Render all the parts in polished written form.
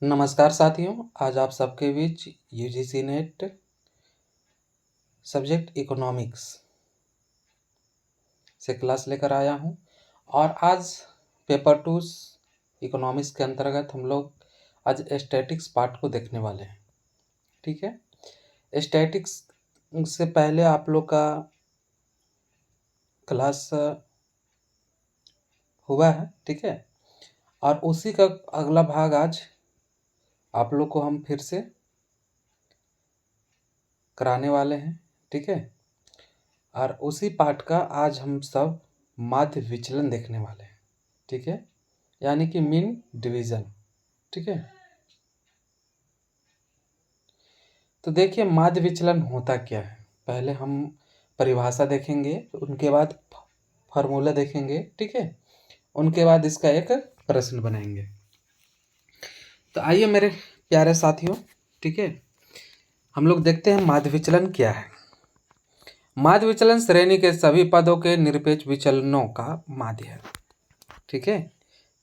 नमस्कार साथियों, आज आप सबके बीच यूजीसी नेट सब्जेक्ट इकोनॉमिक्स से क्लास लेकर आया हूं। और आज पेपर 2 इकोनॉमिक्स के अंतर्गत हम लोग आज स्टैटिक्स पार्ट को देखने वाले हैं। ठीक है, स्टैटिक्स से पहले आप लोग का क्लास हुआ है, ठीक है, और उसी का अगला भाग आज आप लोग को हम फिर से कराने वाले हैं। ठीक है, और उसी पाठ का आज हम सब माध्य विचलन देखने वाले हैं। ठीक है, यानी कि मीन डिवीजन। ठीक है, तो देखिए माध्य विचलन होता क्या है। पहले हम परिभाषा देखेंगे, उनके बाद फॉर्मूला देखेंगे। ठीक है, उनके बाद इसका एक प्रश्न बनाएंगे। तो आइए मेरे प्यारे साथियों, ठीक है, हम लोग देखते हैं माध्य विचलन क्या है। माध्य विचलन श्रेणी के सभी पदों के निरपेक्ष विचलनों का माध्य है। ठीक है,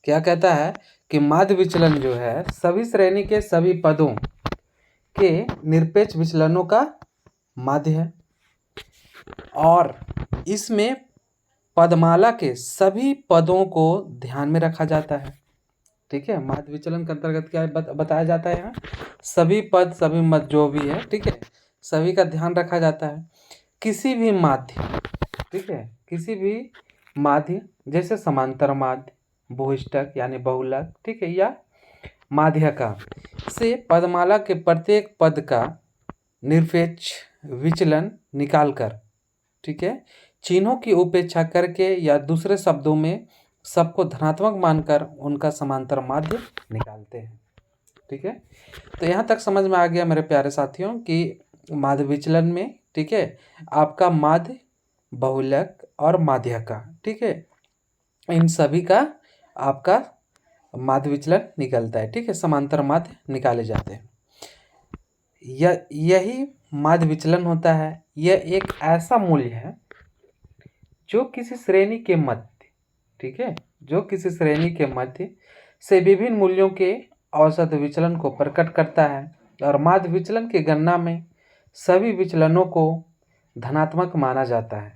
क्या कहता है कि माध्य विचलन जो है सभी श्रेणी के सभी पदों के निरपेक्ष विचलनों का माध्य है, और इसमें पदमाला के सभी पदों को ध्यान में रखा जाता है। ठीक है, माध्य विचलन के अंतर्गत क्या बताया जाता है, यहाँ सभी पद सभी मद जो भी है, ठीक है, सभी का ध्यान रखा जाता है। किसी भी माध्य, ठीक है, किसी भी माध्य जैसे समांतर माध्य, बहुष्टक यानी बहुलक, ठीक है, या माध्यका से पदमाला के प्रत्येक पद का निरपेक्ष विचलन निकालकर, ठीक है, चिन्हों की उपेक्षा करके या दूसरे शब्दों में सबको धनात्मक मानकर उनका समांतर माध्य निकालते हैं। ठीक है, तो यहाँ तक समझ में आ गया मेरे प्यारे साथियों कि माध्य विचलन में, ठीक है, आपका माध्य, बहुलक और माध्यका, ठीक है, इन सभी का आपका माध्य विचलन निकलता है। ठीक है, समांतर माध्य निकाले जाते हैं। यही माध्य विचलन होता है। यह एक ऐसा मूल्य है जो किसी श्रेणी के मध्य, ठीक है, जो किसी श्रेणी के मध्य से विभिन्न मूल्यों के औसत विचलन को प्रकट करता है। और माध्य विचलन की गणना में सभी विचलनों को धनात्मक माना जाता है,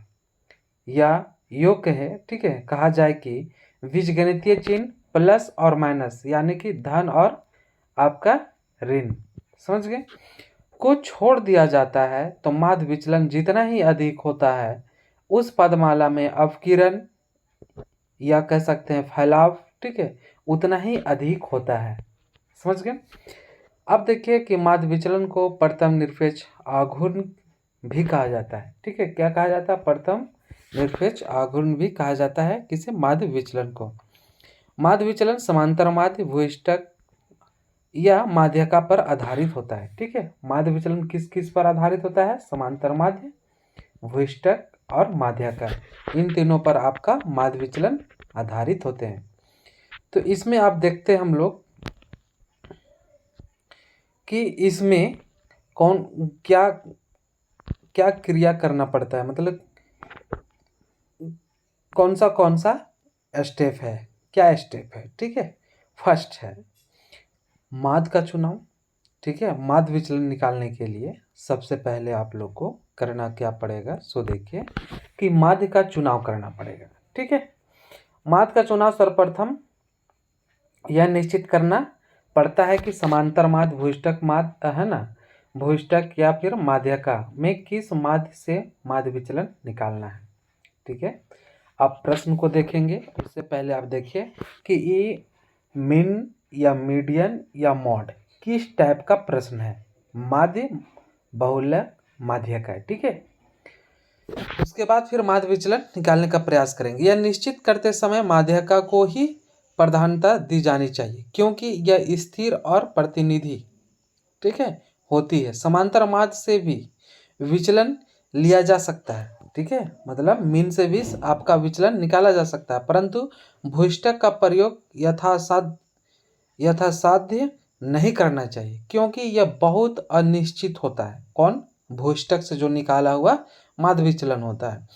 या योग्य है, ठीक है, कहा जाए कि बीजगणितीय चिन्ह प्लस और माइनस यानी कि धन और आपका ऋण, समझ गए, को छोड़ दिया जाता है तो माध्य विचलन जितना ही अधिक होता है उस पदमाला में अपकिरण या कह सकते हैं फैलाव, ठीक है, उतना ही अधिक होता है। समझ गए। अब देखिए कि माध्य विचलन को प्रथम निरपेक्ष आघूर्ण भी कहा जाता है। ठीक है, क्या कहा जाता है, प्रथम निरपेक्ष आघूर्ण भी कहा जाता है किसी माध्य विचलन को। माध्य विचलन समांतर माध्य, भूयिष्ठक या माध्यका पर आधारित होता है। ठीक है, माध्य विचलन किस किस पर आधारित होता है, समांतर माध्य, भूयिष्ठक और माध्यका, इन तीनों पर आपका माध्य विचलन आधारित होते हैं। तो इसमें आप देखते हैं हम लोग कि इसमें कौन क्या क्या क्रिया करना पड़ता है, मतलब कौन सा स्टेप है, क्या स्टेप है। ठीक है, फर्स्ट है माध्य का चुनाव। ठीक है, माध्य विचलन निकालने के लिए सबसे पहले आप लोग को करना क्या पड़ेगा, सो देखिए कि माध्य का चुनाव करना पड़ेगा। ठीक है, माध्य का चुनाव सर्वप्रथम यह निश्चित करना पड़ता है कि समांतर माध्य, भूयिष्ठक माध्य है ना, भूयिष्ठक या फिर माध्यका में किस माध्य से माध्य विचलन निकालना है। ठीक है, आप प्रश्न को देखेंगे उससे पहले आप देखिए कि ये मीन या मीडियन या मॉड किस टाइप का प्रश्न है, माध्य, बहुलक, माध्यका है। ठीक है, उसके बाद फिर माध्य विचलन निकालने का प्रयास करेंगे। यह निश्चित करते समय माध्यका को ही प्रधानता दी जानी चाहिए क्योंकि यह स्थिर और प्रतिनिधि, ठीक है, होती है। समांतर माध्य से भी विचलन लिया जा सकता है। ठीक है, मतलब मीन से भी आपका विचलन निकाला जा सकता है, परंतु भूयिष्ठक का प्रयोग यथासाध्य नहीं करना चाहिए क्योंकि यह बहुत अनिश्चित होता है। कौन, भूयिष्ठक से जो निकाला हुआ माध्य विचलन होता है।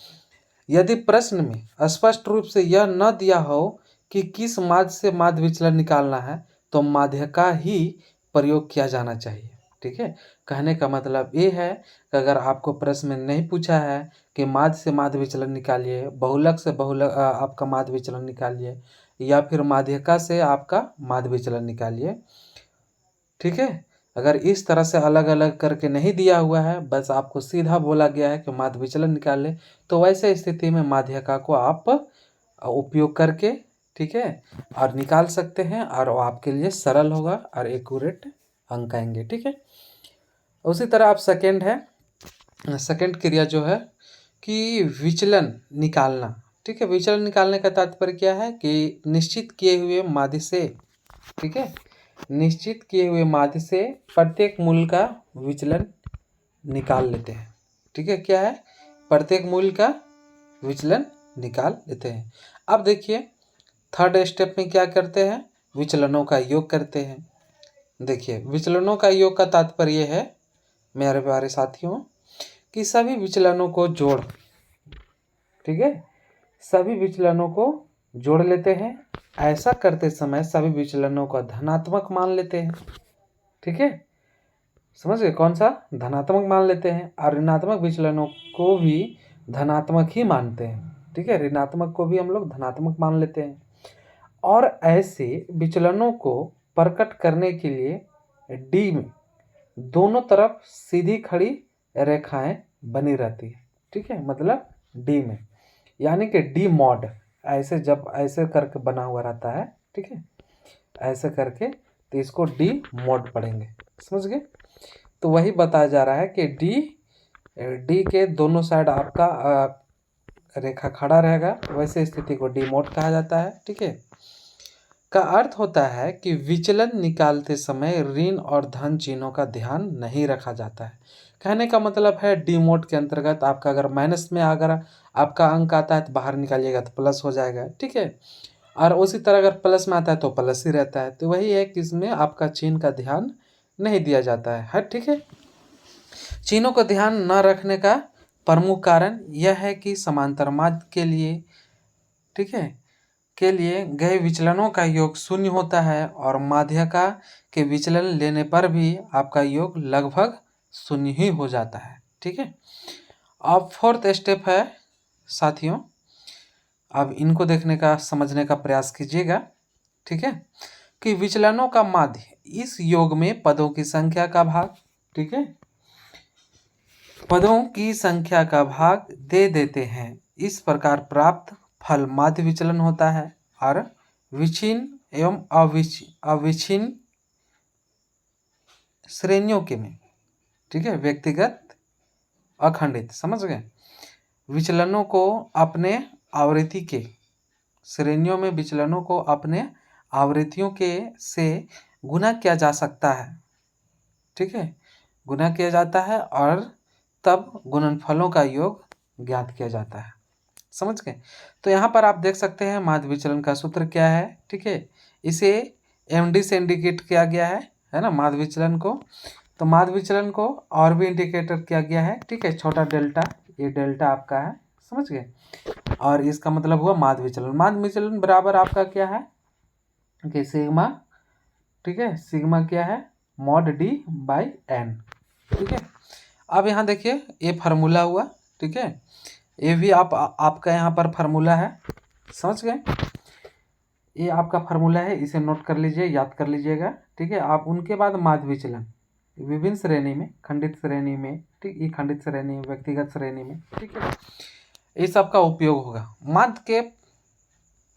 यदि प्रश्न में स्पष्ट रूप से यह न दिया हो कि किस माध्य से माध्य विचलन निकालना है तो माध्य का ही प्रयोग किया जाना चाहिए। ठीक है, कहने का मतलब ये है कि अगर आपको प्रश्न में नहीं पूछा है कि माध्य से माध्य विचलन निकालिए, बहुलक से बहुलक आपका माध्य विचलन निकालिए, या फिर माध्यिका से आपका माध्य विचलन निकालिए। ठीक है, अगर इस तरह से अलग अलग करके नहीं दिया हुआ है, बस आपको सीधा बोला गया है कि माध्य विचलन निकाल ले, तो वैसे स्थिति में माध्यिका को आप उपयोग करके, ठीक है, और निकाल सकते हैं, और वो आपके लिए सरल होगा और एक्यूरेट अंक आएंगे। ठीक है, उसी तरह आप सेकेंड क्रिया जो है कि विचलन निकालना। ठीक है, विचलन निकालने का तात्पर्य क्या है कि निश्चित किए हुए माध्य से, ठीक है, निश्चित किए हुए माध्य से प्रत्येक मूल का विचलन निकाल लेते हैं। ठीक है, क्या है, प्रत्येक मूल का विचलन निकाल लेते हैं। अब देखिए थर्ड स्टेप में क्या करते हैं, विचलनों का योग करते हैं। देखिए विचलनों का योग का तात्पर्य है मेरे प्यारे साथियों कि सभी विचलनों को जोड़, ठीक है, सभी विचलनों को जोड़ लेते हैं। ऐसा करते समय सभी विचलनों को धनात्मक मान लेते हैं। ठीक है, समझ गए, कौन सा, धनात्मक मान लेते हैं, और ऋणात्मक विचलनों को भी धनात्मक ही मानते हैं। ठीक है, ऋणात्मक को भी हम लोग धनात्मक मान लेते हैं। और ऐसे विचलनों को प्रकट करने के लिए डी में दोनों तरफ सीधी खड़ी रेखाएं बनी रहती है। ठीक है, मतलब डी में, यानी कि डी मॉड, ऐसे जब ऐसे करके बना हुआ रहता है, ठीक है, ऐसे करके, तो इसको डी मॉड पढ़ेंगे। समझ गए, तो वही बताया जा रहा है कि डी के दोनों साइड आपका रेखा खड़ा रहेगा, वैसे स्थिति को डी मॉड कहा जाता है। ठीक है, का अर्थ होता है कि विचलन निकालते समय ऋण और धन चिन्हों का ध्यान नहीं रखा जाता है। कहने का मतलब है डी मोड के अंतर्गत आपका अगर माइनस में अगर आपका अंक आता है तो बाहर निकालिएगा तो प्लस हो जाएगा। ठीक है, और उसी तरह अगर प्लस में आता है तो प्लस ही रहता है। तो वही है कि इसमें आपका चिन्ह का ध्यान नहीं दिया जाता है। ठीक है, चिन्हों का ध्यान न रखने का प्रमुख कारण यह है कि समांतर माध्य के लिए, ठीक है, के लिए गए विचलनों का योग शून्य होता है, और माध्यिका के विचलन लेने पर भी आपका योग लगभग शून्य ही हो जाता है। ठीक है, अब फोर्थ स्टेप है साथियों, अब इनको देखने का समझने का प्रयास कीजिएगा। ठीक है, कि विचलनों का माध्य इस योग में पदों की संख्या का भाग, ठीक है, पदों की संख्या का भाग दे देते हैं। इस प्रकार प्राप्त फल माध्य विचलन होता है, और विच्छिन्न एवं अविच्छिन्न श्रेणियों के में, ठीक है, व्यक्तिगत अखंडित, समझ गए, विचलनों को अपने आवृत्ति के श्रेणियों में विचलनों को अपने आवृत्तियों के से गुना किया जा सकता है। ठीक है, गुना किया जाता है, और तब गुणनफलों का योग ज्ञात किया जाता है। समझ गए, तो यहाँ पर आप देख सकते हैं माध्य विचलन का सूत्र क्या है। ठीक है, इसे एमडी से इंडिकेट किया गया है ना, माध्य विचलन को। तो माध्य विचलन को और भी इंडिकेटर किया गया है। ठीक है, छोटा डेल्टा, ये डेल्टा आपका है, समझ गए, और इसका मतलब हुआ माध्य विचलन। माध्य विचलन बराबर आपका क्या है कि सिग्मा, ठीक है, सिग्मा क्या है, मॉड डी बाई एन। ठीक है, अब यहाँ देखिए ये फार्मूला हुआ। ठीक है, ये भी आपका यहाँ पर फार्मूला है, समझ गए, ये आपका फार्मूला है, इसे नोट कर लीजिए, याद कर लीजिएगा। ठीक है, आप उनके बाद माध्य विचलन विभिन्न श्रेणी में, खंडित श्रेणी में, ठीक, ये खंडित श्रेणी में, व्यक्तिगत श्रेणी में, ठीक है, इस सब का उपयोग होगा माध्य के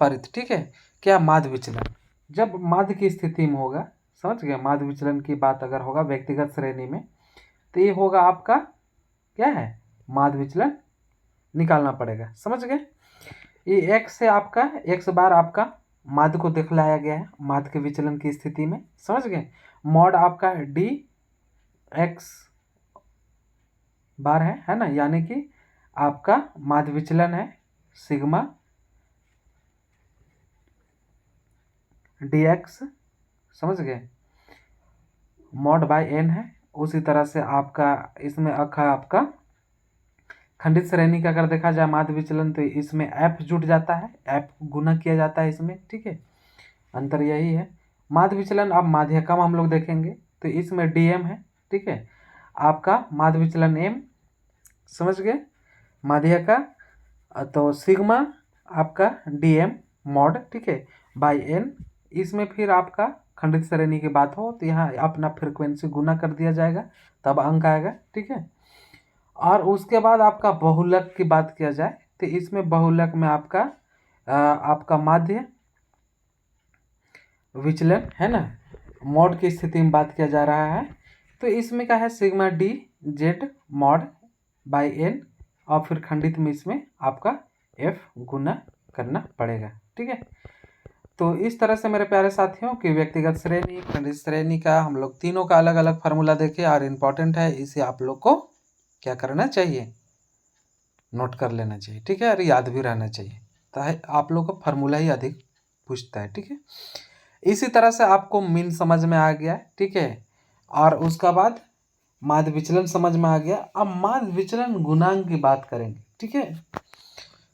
परित। ठीक है, क्या माध्य विचलन जब माध्य की स्थिति में होगा, समझ गए, माध्य विचलन की बात अगर होगा व्यक्तिगत श्रेणी में, तो ये होगा आपका क्या है, माध्य विचलन निकालना पड़ेगा। समझ गए, ये x से आपका x बार आपका माध्य को दिखलाया गया है माध्य के विचलन की स्थिति में। समझ गए, मॉड आपका डी एक्स बार है ना, यानी कि आपका माध्य विचलन है सिग्मा डी एक्स, समझ गए, मॉड बाय एन है। उसी तरह से आपका इसमें अख है आपका खंडित श्रेणी का अगर देखा जाए माध्य विचलन, तो इसमें एफ जुट जाता है, एफ गुना किया जाता है इसमें। ठीक है, अंतर यही है, माध्य विचलन अब माध्यका में हम लोग देखेंगे तो इसमें डीएम है, ठीक है, आपका माध्य विचलन एम, समझ गए, माध्यका तो सिग्मा आपका डीएम मॉड, ठीक है, बाई एन। इसमें फिर आपका खंडित श्रेणी की बात हो तो यहाँ अपना फ्रिक्वेंसी गुना कर दिया जाएगा तब अंक आएगा, ठीक है। और उसके बाद आपका बहुलक की बात किया जाए तो इसमें बहुलक में आपका माध्य विचलन है ना, मॉड की स्थिति में बात किया जा रहा है तो इसमें क्या है sigma d z mod by n, और फिर खंडित में इसमें आपका एफ गुना करना पड़ेगा, ठीक है। तो इस तरह से मेरे प्यारे साथियों कि व्यक्तिगत श्रेणी, खंडित श्रेणी का हम लोग तीनों का अलग अलग फार्मूला देखे और इम्पॉर्टेंट है, इसे आप लोग को क्या करना चाहिए, नोट कर लेना चाहिए, ठीक है, और याद भी रहना चाहिए, तो आप लोग को फार्मूला ही अधिक पूछता है, ठीक है। इसी तरह से आपको मीन समझ में आ गया, ठीक है, और उसका बाद माध्य विचलन समझ में आ गया। अब माध्य विचलन गुणांक की बात करेंगे, ठीक है,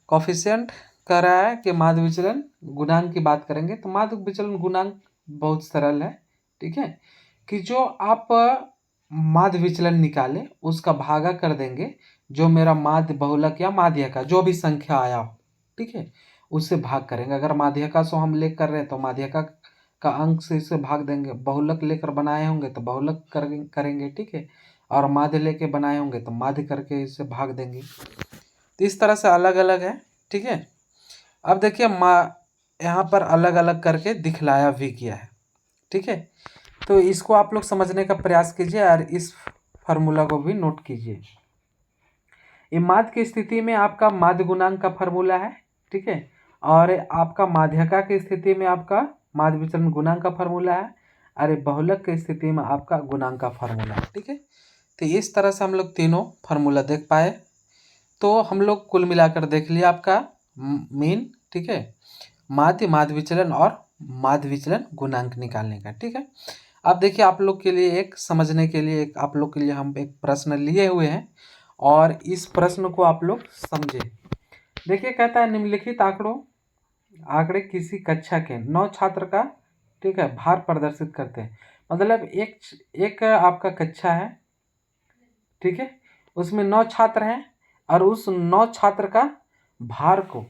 कोफिशिएंट कह रहा है कि माध्य विचलन गुणांक की बात करेंगे तो माध्य विचलन गुणांक बहुत सरल है, ठीक है, कि जो आप माध्य विचलन निकाले उसका भागा कर देंगे जो मेरा माध्य बहुलक या माध्य का जो भी संख्या आया हो, ठीक है, उससे भाग करेंगे। अगर माध्यका से हम लेकर रहे हैं तो माध्यका का अंक से इससे भाग देंगे, बहुलक लेकर बनाए होंगे तो बहुलक करेंगे, ठीक है, और माध्य लेके बनाए होंगे तो माध्य करके इससे भाग देंगे। तो इस तरह से अलग अलग है, ठीक है। अब देखिए यहाँ पर अलग अलग करके दिखलाया भी किया है, ठीक है, तो इसको आप लोग समझने का प्रयास कीजिए और इस फार्मूला को भी नोट कीजिए। ये माध्य की स्थिति में आपका माध्य गुणांक का फार्मूला है, ठीक है, और आपका माध्यका की स्थिति में आपका माध्य विचलन गुणांक का फार्मूला है, अरे बहुलक की स्थिति में आपका गुणांक का फार्मूला है, ठीक है। तो इस तरह से हम लोग तीनों फार्मूला देख पाए, तो हम लोग कुल मिलाकर देख लिया आपका मीन, ठीक है, माध्य विचलन और माध्य विचलन गुणांक निकालने का, ठीक है। अब देखिए आप लोग के लिए एक समझने के लिए एक आप लोग के लिए हम एक प्रश्न लिए हुए हैं और इस प्रश्न को आप लोग समझे। देखिए कहता है निम्नलिखित आंकड़े किसी कक्षा के 9 छात्र का, ठीक है, भार प्रदर्शित करते हैं। मतलब एक आपका कक्षा है, ठीक है, उसमें 9 छात्र हैं और उस 9 छात्र का भार को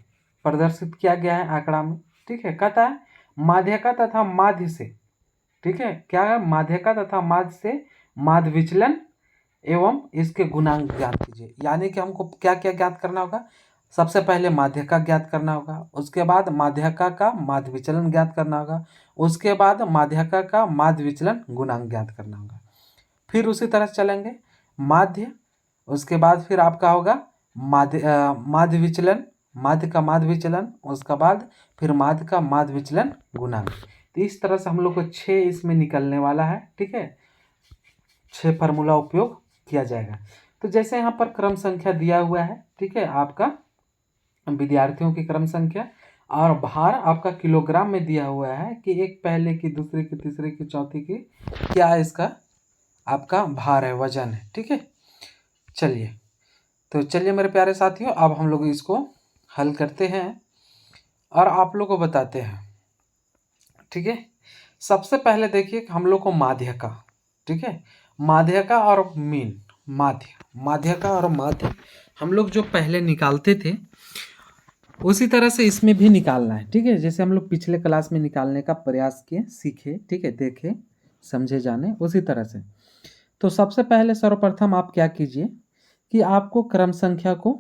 प्रदर्शित किया गया है आंकड़ा में, ठीक है। कहता है माध्यका तथा माध्य से, ठीक है, क्या है, माध्यका तथा माध्य से माध्य विचलन एवं इसके गुणांक ज्ञात कीजिए। यानी कि हमको क्या क्या ज्ञात करना होगा, सबसे पहले माध्यका ज्ञात करना होगा, उसके बाद माध्यका का माध्य विचलन ज्ञात करना होगा, उसके बाद माध्यका का माध्य विचलन गुणांक ज्ञात करना होगा। फिर उसी तरह चलेंगे माध्य, उसके बाद फिर आपका होगा माध्य विचलन, माध्य का माध्य विचलन, उसका बाद फिर माध्य का माध्य विचलन गुणांक। तो इस तरह से हम लोग को 6 इसमें निकलने वाला है, ठीक है, 6 फार्मूला उपयोग किया जाएगा। तो जैसे यहाँ पर क्रम संख्या दिया हुआ है, ठीक है, आपका विद्यार्थियों की क्रम संख्या और भार आपका किलोग्राम में दिया हुआ है कि एक पहले की, दूसरे की, तीसरे की, चौथी की क्या इसका आपका भार है, वजन है, ठीक है। चलिए मेरे प्यारे साथियों, अब हम लोग इसको हल करते हैं और आप लोग को बताते हैं, ठीक है। सबसे पहले देखिए हम लोग को माध्यका, ठीक है, माध्यका और मीन, माध्यका और माध्य हम लोग जो पहले निकालते थे उसी तरह से इसमें भी निकालना है, ठीक है, जैसे हम लोग पिछले क्लास में निकालने का प्रयास किए, सीखे, ठीक है, देखे, समझे, जाने, उसी तरह से। तो सबसे पहले सर्वप्रथम आप क्या कीजिए कि आपको क्रम संख्या को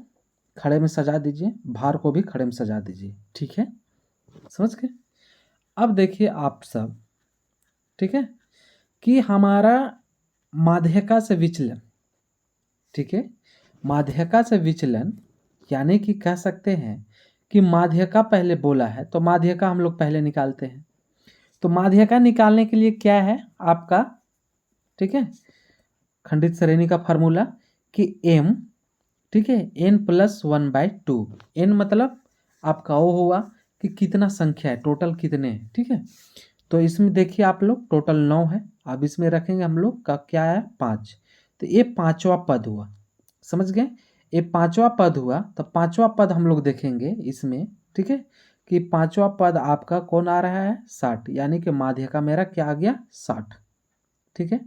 खड़े में सजा दीजिए, भार को भी खड़े में सजा दीजिए, ठीक है, समझ गए। अब देखिए आप सब, ठीक है, कि हमारा माध्यका से विचलन, ठीक है, माध्यका से विचलन यानी कि कह सकते हैं कि माध्यका पहले बोला है तो माध्यका हम लोग पहले निकालते हैं। तो माध्यका निकालने के लिए क्या है आपका, ठीक है, खंडित श्रेणी का फार्मूला कि m, ठीक है, n+1/2, n मतलब आपका वो हुआ कि कितना संख्या है, टोटल कितने हैं, ठीक है। तो इसमें देखिए आप लोग टोटल 9 है, अब इसमें रखेंगे हम लोग का क्या है 5, तो ये 5वां पद हुआ, समझ गए, ये 5वां पद हुआ। तो 5वां पद हम लोग देखेंगे इसमें, ठीक है, कि पांचवा पद आपका कौन आ रहा है 60, यानी कि माध्य का मेरा क्या आ गया 60। ठीक है,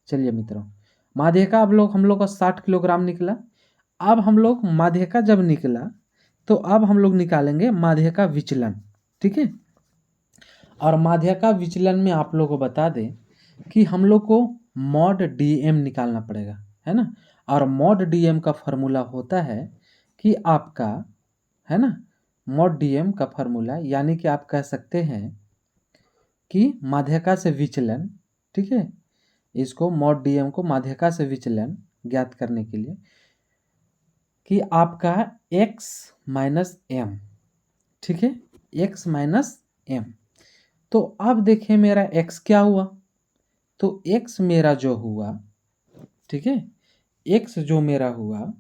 चलिए मित्रों, माध्य का अब हम लोग का 60 किलोग्राम निकला। अब हम लोग माध्य का जब निकला तो अब हम लोग निकालेंगे माध्य का विचलन। ठीक है, और माध्य का विचलन में आप लोग को बता दें कि हम लोग को मॉड डीएम निकालना पड़ेगा, है ना। और मॉड डीएम का फॉर्मूला होता है कि आपका, है ना, मॉड डीएम का फॉर्मूला यानी कि आप कह सकते हैं कि माध्यका से विचलन, ठीक है, इसको मॉड डीएम को माध्यका से विचलन ज्ञात करने के लिए कि आपका x माइनस एम, ठीक है, x माइनस एम। तो अब देखिए मेरा x क्या हुआ, तो x मेरा जो हुआ, ठीक है, x जो मेरा हुआ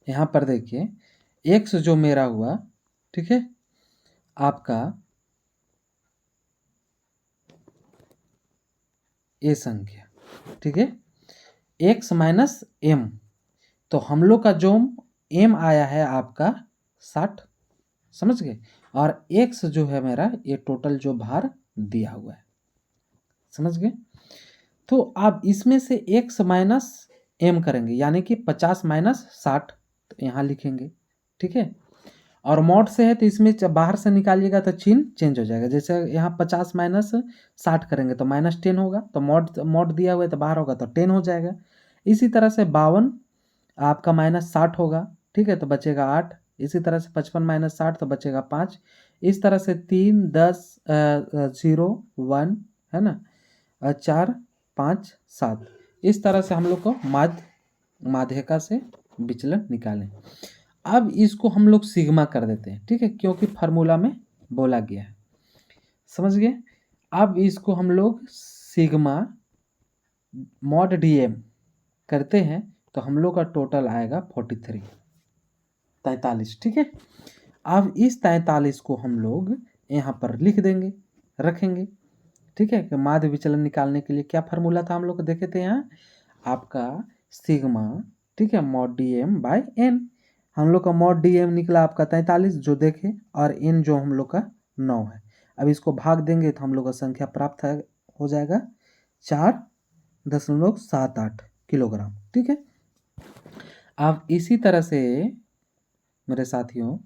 यहाँ पर देखिए x जो मेरा हुआ, ठीक है, आपका ये संख्या, ठीक है, x माइनस एम। तो हम लोग का जो m आया है आपका 60, समझ गए, और x जो है मेरा ये टोटल जो भार दिया हुआ है, समझ गए। तो आप इसमें से x माइनस एम करेंगे यानी कि 50 माइनस 60, तो यहाँ लिखेंगे, ठीक है। और मॉड से है तो इसमें बाहर से निकालिएगा तो चिन्ह चेंज हो जाएगा। जैसे यहाँ 50 माइनस 60 करेंगे तो माइनस 10 होगा, तो मॉड दिया हुआ है तो बाहर होगा तो 10 हो जाएगा। इसी तरह से 52 आपका माइनस 60 होगा, ठीक है, तो बचेगा 8। इसी तरह से 55 माइनस 60 तो बचेगा 5। इस तरह से 3 10 0 1, है ना, 4 5 7। इस तरह से हम लोग को माध्यका से विचलन निकालें। अब इसको हम लोग सिग्मा कर देते हैं, ठीक है, क्योंकि फार्मूला में बोला गया है, समझ गए। अब इसको हम लोग सिग्मा मॉड डीएम करते हैं तो हम लोग का टोटल आएगा 43, ठीक है। अब इस 43 को हम लोग यहाँ पर लिख देंगे, रखेंगे, ठीक है। कि माध्य विचलन निकालने के लिए क्या फार्मूला था हम लोग देखे थे यहाँ, आपका सिग्मा, ठीक है, मॉड डीएम बाय एन। हम लोग का मॉड डीएम निकला आपका 43 जो देखे, और एन जो हम लोग का 9 है। अब इसको भाग देंगे तो हम लोग का संख्या प्राप्त हो जाएगा 4.78 किलोग्राम, ठीक है। अब इसी तरह से मेरे साथियों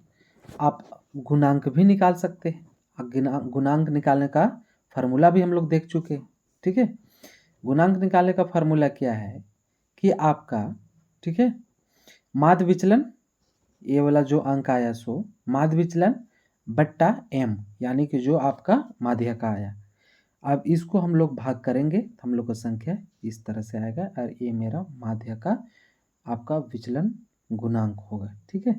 आप गुणांक भी निकाल सकते हैं। गुणांक निकालने का फार्मूला भी हम लोग देख चुके हैं, ठीक है। गुणांक निकालने का फार्मूला क्या है कि आपका, ठीक है, माध्य विचलन, ये वाला जो अंक आया सो माध्य विचलन बट्टा m, यानी कि जो आपका माध्य का आया। अब इसको हम लोग भाग करेंगे तो हम लोग का संख्या इस तरह से आएगा, और ये मेरा माध्य का आपका विचलन गुणांक होगा, ठीक है।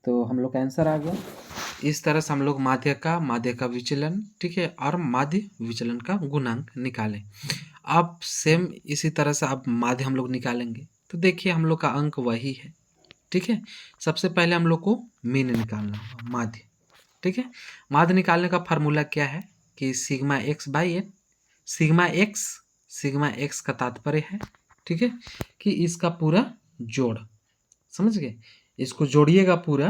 तो हम लोग का आंसर आ गया। इस तरह से हम लोग माध्य का विचलन, ठीक है, और माध्य विचलन का गुणांक निकालें। अब सेम इसी तरह से अब माध्य हम लोग निकालेंगे। तो देखिए हम लोग का अंक वही है, ठीक है। सबसे पहले हम लोग को मीन निकालना होगा, माध्य, ठीक है। माध्य निकालने का फार्मूला क्या है कि sigma x by n. Sigma x का तात्पर्य है, ठीक है, कि इसका पूरा जोड़, समझ गए। इसको जोड़िएगा पूरा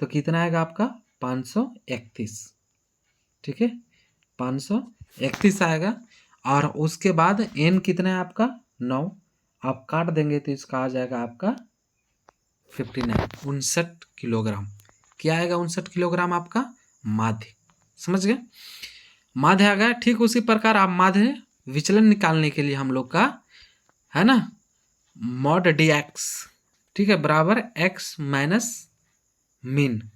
तो कितना आएगा आपका 531, ठीक है, 531 आएगा। और उसके बाद एन कितना है आपका 9, आप काट देंगे तो इसका आ जाएगा आपका 59 किलोग्राम। क्या आएगा 59 किलोग्राम आपका माध्य, समझ गए। माध्य आ गया। ठीक उसी प्रकार आप माध्य विचलन निकालने के लिए हम लोग का है ना मॉड डी एक्स, ठीक है, बराबर एक्स माइनस मीन,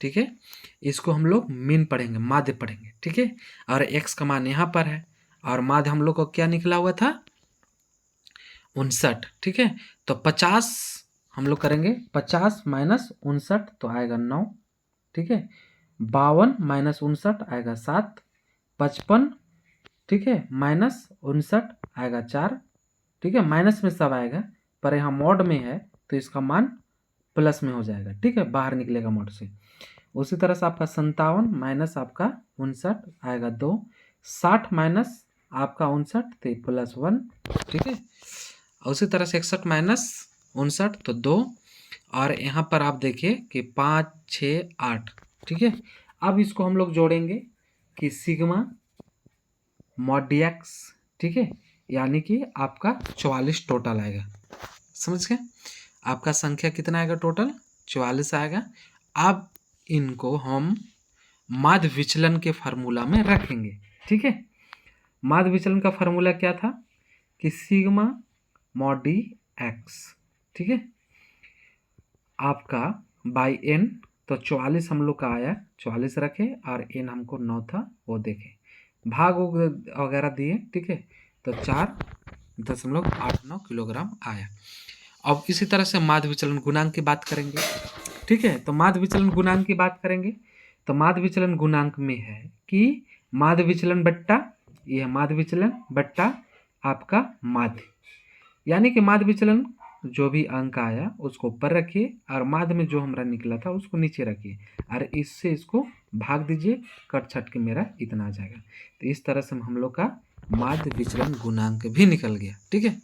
ठीक है। इसको हम लोग मीन पढ़ेंगे, माध्य पढ़ेंगे, ठीक है। और एक्स का मान यहाँ पर है, और माध्य हम लोग को क्या निकला हुआ था 59, ठीक है। तो 50 हम लोग करेंगे, 50 माइनस 59 तो आएगा 9, ठीक है। 52 माइनस 59 आएगा 7, 55, ठीक है, माइनस 59 आएगा 4, ठीक है। माइनस में सब आएगा, पर यहाँ मॉड में है तो इसका मान प्लस में हो जाएगा, ठीक है, बाहर निकलेगा मॉड से। उसी तरह से आपका 57 माइनस आपका 59 आएगा 2, 60 माइनस आपका 59 तो +1, ठीक है। उसी तरह से 61 माइनस 59 तो 2, और यहाँ पर आप देखिए कि 5 6 8, ठीक है। अब इसको हम लोग जोड़ेंगे कि सिग्मा मॉड डी एक्स, ठीक है, यानी कि आपका 44 टोटल आएगा। समझ गए? आपका संख्या कितना आएगा टोटल? 44 आएगा। अब इनको हम माध्य विचलन के फार्मूला में रखेंगे, ठीक है। माध्य विचलन का फार्मूला क्या था कि सिग्मा मॉड डी एक्स, ठीक है, आपका बाई एन, तो 44 हम लोग का आया, 44 रखे, और एन हमको 9 था वो देखे, भाग वगैरह दिए, ठीक है, तो 4.89 किलोग्राम आया। अब इसी तरह से माध्य विचलन गुणांक की बात करेंगे, ठीक है। तो माध्य विचलन गुणांक की बात करेंगे तो माध्य विचलन गुणांक में है कि माध्य विचलन बट्टा, यह माध्य विचलन बट्टा आपका माध्य, यानी कि माध्य विचलन जो भी अंक आया उसको ऊपर रखिए और माध्य में जो हमारा निकला था उसको नीचे रखिए, और इससे इसको भाग दीजिए, कट छट के मेरा इतना आ जाएगा। तो इस तरह से हम लोग का माध्य विचलन गुणांक भी निकल गया, ठीक है।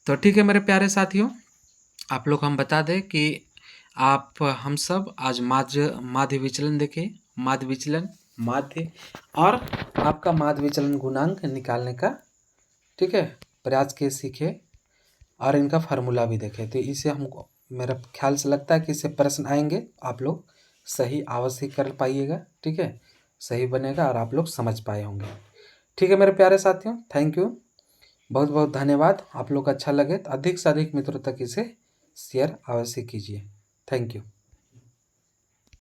तो ठीक है मेरे प्यारे साथियों, आप लोग हम बता दें कि आप हम सब आज माध्य विचलन देखें, माध्य विचलन, माध्य और आपका माध्य विचलन गुणांक निकालने का, ठीक है, प्रयास के सीखे और इनका फार्मूला भी देखे। तो इसे हमको मेरा ख्याल से लगता है कि इससे प्रश्न आएंगे, आप लोग सही अवश्य कर पाइएगा, ठीक है, सही बनेगा और आप लोग समझ पाए होंगे। ठीक है मेरे प्यारे साथियों, थैंक यू, बहुत बहुत धन्यवाद। आप लोग अच्छा लगे तो अधिक से अधिक मित्रों तक इसे शेयर अवश्य कीजिए। Thank you.